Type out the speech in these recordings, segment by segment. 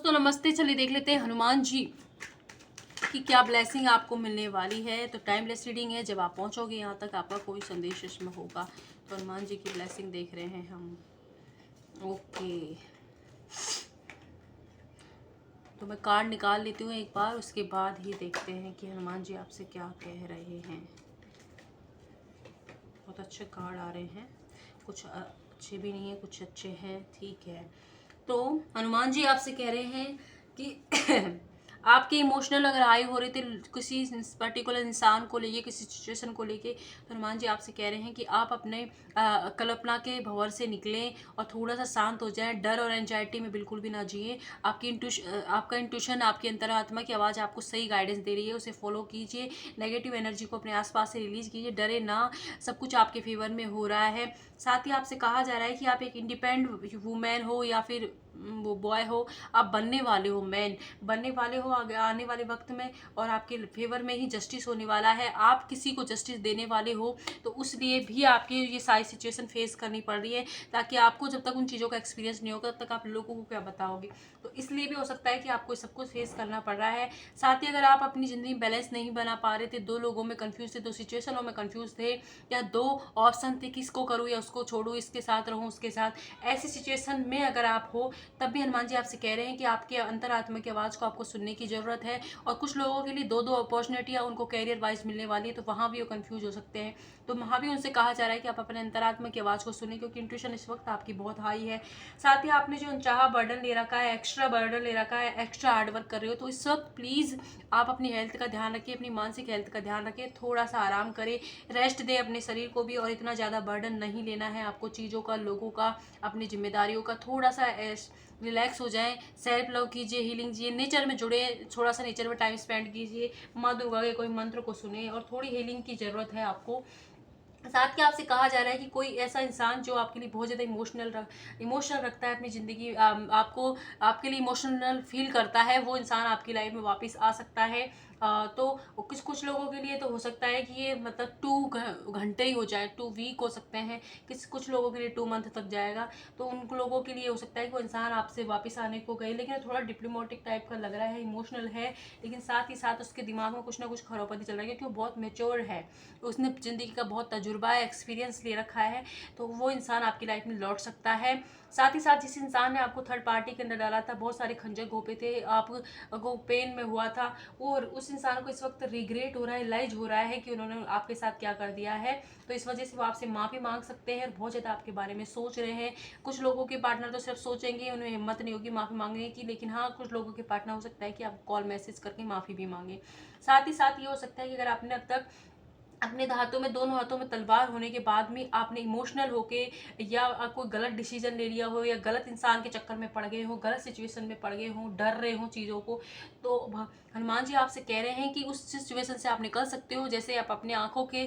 दोस्तों नमस्ते। चलिए देख लेते हैं हनुमान जी की क्या ब्लेसिंग आपको मिलने वाली है। तो टाइमलेस रीडिंग है, जब आप पहुंचोगे यहाँ तक आपका कोई संदेश इसमें होगा। तो हनुमान जी की ब्लेसिंग देख रहे हैं हम। ओके, तो मैं कार्ड निकाल लेती हूँ एक बार, उसके बाद ही देखते हैं कि हनुमान जी आपसे क्या कह रहे हैं। बहुत अच्छे कार्ड आ रहे हैं, कुछ अच्छे भी नहीं है, कुछ अच्छे हैं, ठीक है। तो हनुमान जी आपसे कह रहे हैं कि आपके इमोशनल अगर हाई हो रहे थे किसी पर्टिकुलर इंसान को लेके, किसी सिचुएशन को लेके, तो हनुमान जी आपसे कह रहे हैं कि आप अपने कल्पना के भंवर से निकलें और थोड़ा सा शांत हो जाएं। डर और एंजाइटी में बिल्कुल भी ना जिए। आपका इंट्यूशन, आपकी अंतरात्मा की आवाज़ आपको सही गाइडेंस दे रही है, उसे फॉलो कीजिए। नेगेटिव एनर्जी को अपने आसपास से रिलीज कीजिए, डरे ना, सब कुछ आपके फेवर में हो रहा है। साथ ही आपसे कहा जा रहा है कि आप एक इंडिपेंडेंट वुमेन हो या फिर वो बॉय हो, आप बनने वाले हो, मैन बनने वाले हो आने वाले वक्त में, और आपके फेवर में ही जस्टिस होने वाला है। आप किसी को जस्टिस देने वाले हो, तो उसलिए भी आपके ये सारी सिचुएशन फेस करनी पड़ रही है, ताकि आपको जब तक उन चीज़ों का एक्सपीरियंस नहीं होगा तब तक आप लोगों को क्या बताओगे। तो इसलिए भी हो सकता है कि आपको सब कुछ फेस करना पड़ रहा है। साथ ही अगर आप अपनी ज़िंदगी बैलेंस नहीं बना पा रहे थे, दो लोगों में कन्फ्यूज थे, दो सिचुएशनों में कन्फ्यूज थे, या दो ऑप्शन थे, किसको करूँ या उसको छोड़ूँ, इसके साथ रहूँ उसके साथ, ऐसी सिचुएशन में अगर आप हो, तब भी हनुमान जी आपसे कह रहे हैं कि आपके अंतरात्मा की आवाज़ को आपको सुनने की ज़रूरत है। और कुछ लोगों के लिए दो दो अपॉर्चुनिटियाँ उनको कैरियर वाइज मिलने वाली है, तो वहाँ भी वो कंफ्यूज हो सकते हैं। तो वहाँ भी उनसे कहा जा रहा है कि आप अपने अंतरात्मा की आवाज़ को सुने, क्योंकि इंट्यूशन इस वक्त आपकी बहुत हाई है। साथ ही आपने जो अनचाहा बर्डन ले रखा है, एक्स्ट्रा बर्डन ले रखा है, एक्स्ट्रा हार्डवर्क कर रहे हो, तो इस वक्त प्लीज़ आप अपनी हेल्थ का ध्यान रखिए, अपनी मानसिक हेल्थ का ध्यान रखिए, थोड़ा सा आराम करें, रेस्ट दें अपने शरीर को भी, और इतना ज़्यादा बर्डन नहीं लेना है आपको चीज़ों का, लोगों का, अपनी जिम्मेदारियों का। थोड़ा सा रिलैक्स हो जाएं, सेल्फ लव कीजिए, हीलिंग कीजिए, नेचर में जुड़े, थोड़ा सा नेचर में टाइम स्पेंड कीजिए, माँ दुर्गा के कोई मंत्र को सुने, और थोड़ी हीलिंग की ज़रूरत है आपको। साथ ही आपसे कहा जा रहा है कि कोई ऐसा इंसान जो आपके लिए बहुत ज़्यादा इमोशनल रखता है अपनी ज़िंदगी, आपको आपके लिए इमोशनल फील करता है, वो इंसान आपकी लाइफ में वापस आ सकता है। तो कुछ कुछ लोगों के लिए तो हो सकता है कि ये मतलब 2 घंटे ही हो जाए, 2 वीक हो सकते हैं, कुछ लोगों के लिए 2 मंथ तक जाएगा। तो उन लोगों के लिए हो सकता है कि वो इंसान आपसे वापस आने को गए, लेकिन थोड़ा डिप्लोमेटिक टाइप का लग रहा है, इमोशनल है, लेकिन साथ ही साथ उसके दिमाग में कुछ ना कुछ खरोपति चल रहा है, क्योंकि वो बहुत मेच्योर है, उसने ज़िंदगी का बहुत तजुर्बा है, एक्सपीरियंस ले रखा है। तो वो इंसान आपकी लाइफ में लौट सकता है। साथ ही साथ जिस इंसान ने आपको थर्ड पार्टी के अंदर डाला था, बहुत सारे खंजर घोंपे थे, आपको पेन में हुआ था, और उस इंसान को इस वक्त रिग्रेट हो रहा है, रियलाइज हो रहा है कि उन्होंने आपके साथ क्या कर दिया है। तो इस वजह से वो आपसे माफ़ी मांग सकते हैं, और बहुत ज़्यादा आपके बारे में सोच रहे हैं। कुछ लोगों के पार्टनर तो सिर्फ सोचेंगे, उन्हें हिम्मत नहीं होगी माफ़ी मांगने की, लेकिन हाँ, कुछ लोगों के पार्टनर हो सकता है कि आप कॉल मैसेज करके माफ़ी भी मांगे। साथ ही साथ ये हो सकता है कि अगर आपने अब तक अपने हाथों में, दोनों हाथों में तलवार होने के बाद में आपने इमोशनल होके या कोई गलत डिसीजन ले लिया हो, या गलत इंसान के चक्कर में पड़ गए हो, गलत सिचुएशन में पड़ गए हो, डर रहे हो चीज़ों को, तो हनुमान जी आपसे कह रहे हैं कि उस सिचुएशन से आप निकल सकते हो। जैसे आप अपने आंखों के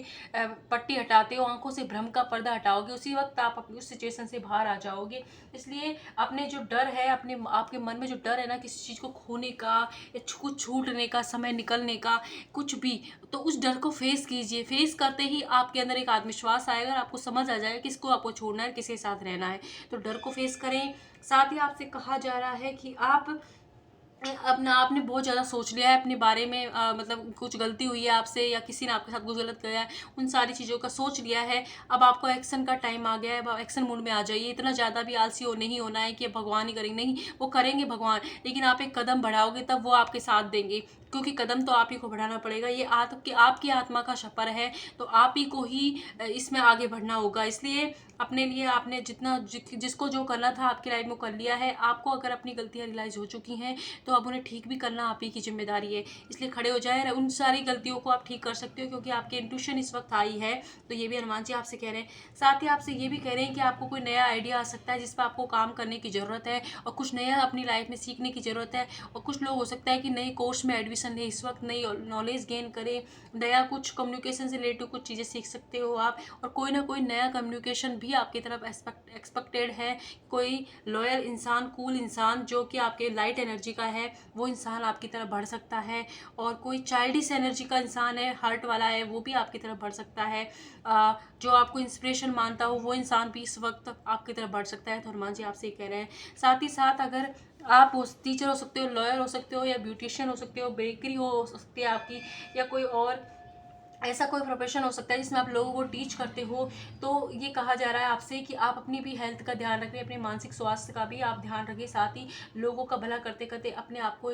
पट्टी हटाते हो, आंखों से भ्रम का पर्दा हटाओगे, उसी वक्त आप अपनी उस सिचुएशन से बाहर आ जाओगे। इसलिए अपने जो डर है, अपने आपके मन में जो डर है ना, किसी चीज़ को खोने का या कुछ छूटने का, समय निकलने का, कुछ भी, तो उस डर को फेस कीजिए। फेस करते ही आपके अंदर एक आत्मविश्वास आएगा, और आपको समझ आ जाएगा किसको आपको छोड़ना है, किसके साथ रहना है। तो डर को फेस करें। साथ ही आपसे कहा जा रहा है कि आप अपना आपने बहुत ज़्यादा सोच लिया है अपने बारे में, मतलब कुछ गलती हुई है आपसे, या किसी ने आपके साथ कुछ गलत किया है, उन सारी चीज़ों का सोच लिया है। अब आपको एक्शन का टाइम आ गया है, अब आप एक्शन मूड में आ जाइए। इतना ज़्यादा भी आलसी नहीं होना है कि भगवान ही करेंगे, नहीं, वो करेंगे भगवान, लेकिन आप एक कदम बढ़ाओगे तब वो आपके साथ देंगे, क्योंकि कदम तो आप ही को बढ़ाना पड़ेगा। ये आपकी आत्मा का सफर है, तो आप ही को ही इसमें आगे बढ़ना होगा। इसलिए अपने लिए आपने जिसको जो करना था आपकी लाइफ में कर लिया है। आपको अगर अपनी गलतियाँ रियलाइज़ हो चुकी हैं, तो अब उन्हें ठीक भी करना आप ही की जिम्मेदारी है। इसलिए खड़े हो जाए, उन सारी गलतियों को आप ठीक कर सकते हो, क्योंकि आपकी इंट्यूशन इस वक्त आई है। तो ये भी हनुमान जी आपसे कह रहे हैं। साथ ही आपसे ये भी कह रहे हैं कि आपको कोई नया आइडिया आ सकता है जिस पर आपको काम करने की ज़रूरत है, और कुछ नया अपनी लाइफ में सीखने की ज़रूरत है। और कुछ लोग हो सकता है कि नए कोर्स में एडमिशन ले, इस वक्त नई नॉलेज गेन करें, नया कुछ कम्युनिकेशन से रिलेटेड कुछ चीज़ें सीख सकते हो आप। और कोई ना कोई नया कम्युनिकेशन भी आपकी तरफ एक्सपेक्टेड है। कोई लॉयल इंसान, कूल इंसान जो कि आपके लाइट एनर्जी का है, वो इंसान आपकी तरफ बढ़ सकता है। और कोई चाइल्डिश एनर्जी का इंसान है, हार्ट वाला है, वो भी आपकी तरफ बढ़ सकता है। जो आपको इंस्पिरेशन मानता हो, वो इंसान भी इस वक्त आपकी तरफ बढ़ सकता है। तो हनुमान जी आपसे कह रहे हैं। साथ ही साथ अगर आप टीचर हो सकते हो, लॉयर हो सकते हो, या ब्यूटिशियन हो सकते हो, बेकरी हो सकती है आपकी, या कोई और ऐसा कोई प्रोफेशन हो सकता है जिसमें आप लोगों को टीच करते हो। तो ये कहा जा रहा है आपसे कि आप अपनी भी हेल्थ का ध्यान रखें, अपने मानसिक स्वास्थ्य का भी आप ध्यान रखें, साथ ही लोगों का भला करते करते अपने आप को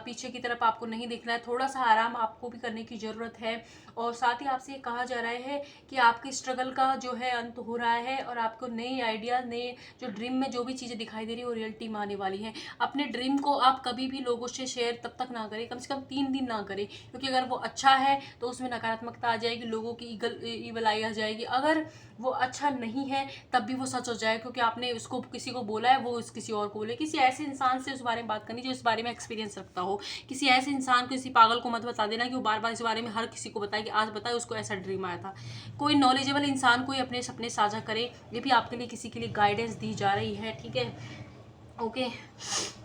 पीछे की तरफ आपको नहीं देखना है, थोड़ा सा आराम आपको भी करने की ज़रूरत है। और साथ ही आपसे ये कहा जा रहा है कि आपकी स्ट्रगल का जो है अंत हो रहा है, और आपको नए आइडिया, नए जो ड्रीम में जो भी चीज़ें दिखाई दे रही है वो रियलिटी में आने वाली है। अपने ड्रीम को आप कभी भी लोगों से शेयर तब तक ना करें, कम से कम 3 दिन ना करें, क्योंकि अगर वो अच्छा है तो उसमें नकारात्मकता आ जाएगी, लोगों की ईगल आई आ जाएगी। अगर वो अच्छा नहीं है तब भी वो सच हो जाए, क्योंकि आपने उसको किसी को बोला है, वो किसी और को बोले। किसी ऐसे इंसान से उस बारे में बात करनी जो इस बारे में एक्सपीरियंस रखता हो। किसी ऐसे इंसान को, किसी पागल को मत बता देना कि वो बार बार इस बारे में हर किसी को बताए कि आज बताए उसको ऐसा ड्रीम आया था। कोई नॉलेजेबल इंसान कोई अपने सपने साझा करे, ये भी आपके लिए किसी के लिए गाइडेंस दी जा रही है, ठीक है। ओके,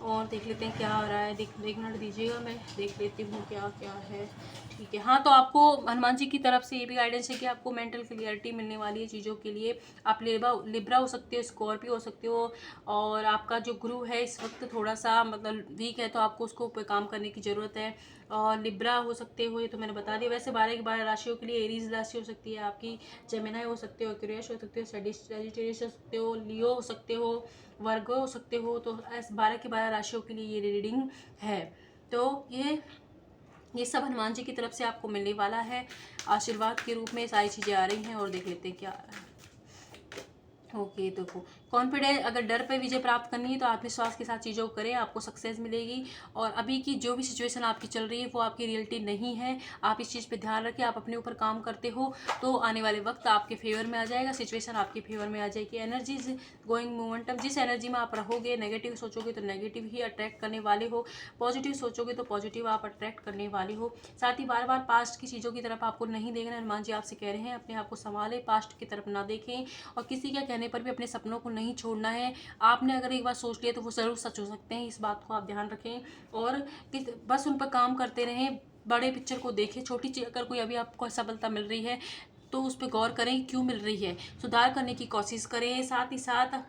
और देख लेते हैं क्या हो रहा है। एक मिनट दीजिएगा, मैं देख लेती हूँ क्या क्या है, ठीक है। हाँ, तो आपको हनुमान जी की तरफ से ये भी गाइडेंस है कि आपको मेंटल क्लियरिटी मिलने वाली है चीज़ों के लिए। आप लिब्रा हो सकते हो, स्कॉर्पियो हो सकते हो, और आपका जो गुरु है इस वक्त थोड़ा सा मतलब वीक है, तो आपको उसको पे काम करने की ज़रूरत है। और लिब्रा हो सकते हो, ये तो मैंने बता दिया। वैसे 12 की 12 राशियों के लिए एरीज राशि हो सकती है आपकी, जेमिनी हो सकते हो, एक्वेरियस हो सकते हो, सजिटेरियस हो सकते हो, लियो हो सकते हो, वर्गो हो सकते हो। तो 12 की 12 राशियों के लिए ये रीडिंग है। तो ये सब हनुमान जी की तरफ से आपको मिलने वाला है, आशीर्वाद के रूप में सारी चीज़ें आ रही हैं। और देख लेते हैं क्या आ रहा है। ओके, देखो, कॉन्फिडेंस, अगर डर पे विजय प्राप्त करनी है तो आत्मविश्वास के साथ चीज़ों को करें, आपको सक्सेस मिलेगी। और अभी की जो भी सिचुएशन आपकी चल रही है वो आपकी रियलिटी नहीं है, आप इस चीज़ पे ध्यान रखें। आप अपने ऊपर काम करते हो तो आने वाले वक्त आपके फेवर में आ जाएगा, सिचुएशन आपके फेवर में आ जाएगी। एनर्जी इज गोइंग मोमेंटम, जिस एनर्जी में आप रहोगे, नेगेटिव सोचोगे तो नेगेटिव ही अट्रैक्ट करने वाले हो, पॉजिटिव सोचोगे तो पॉजिटिव आप अट्रैक्ट करने वाले हो। साथ ही बार बार पास्ट की चीज़ों की तरफ आपको नहीं देखना। हनुमान जी आपसे कह रहे हैं अपने आप को संभालें, पास्ट की तरफ ना देखें, और किसी के कहने पर भी अपने सपनों को नहीं छोड़ना है। आपने अगर एक बार सोच लिया तो वो ज़रूर सच हो सकते हैं, इस बात को आप ध्यान रखें। और बस उन पर काम करते रहें, बड़े पिक्चर को देखें। छोटी चीज़ अगर कोई अभी आपको सफलता मिल रही है तो उस पर गौर करें क्यों मिल रही है, सुधार करने की कोशिश करें। साथ ही साथ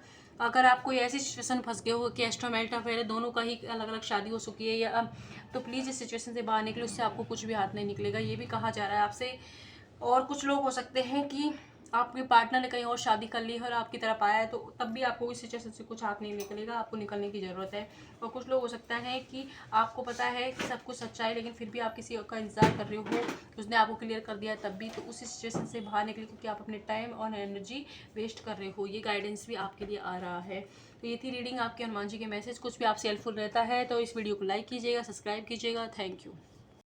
अगर आप कोई ऐसी सिचुएशन फंस गए हो कि एस्ट्रोमेरिट अफेयर है, दोनों का ही अलग अलग शादी हो चुकी है, या तो प्लीज़ इस सिचुएशन से बाहर निकले, उससे आपको कुछ भी हाथ नहीं निकलेगा, ये भी कहा जा रहा है आपसे। और कुछ लोग हो सकते हैं कि आपके पार्टनर ने कहीं और शादी कर ली है और आपकी तरफ आया है, तो तब भी आपको इस सिचुएशन से कुछ हाथ नहीं निकलेगा, आपको निकलने की ज़रूरत है। और कुछ लोग हो सकता है कि आपको पता है कि सब कुछ सच्चा है, लेकिन फिर भी आप किसी का इंतजार कर रहे हो, उसने आपको क्लियर कर दिया तब भी, तो उस सिचुएशन से बाहर निकले, क्योंकि आप अपने टाइम और एनर्जी वेस्ट कर रहे हो। ये गाइडेंस भी आपके लिए आ रहा है। तो ये थी रीडिंग आपके हनुमान जी के मैसेज। कुछ भी आपसे हेल्पफुल रहता है तो इस वीडियो को लाइक कीजिएगा, सब्सक्राइब कीजिएगा। Thank you.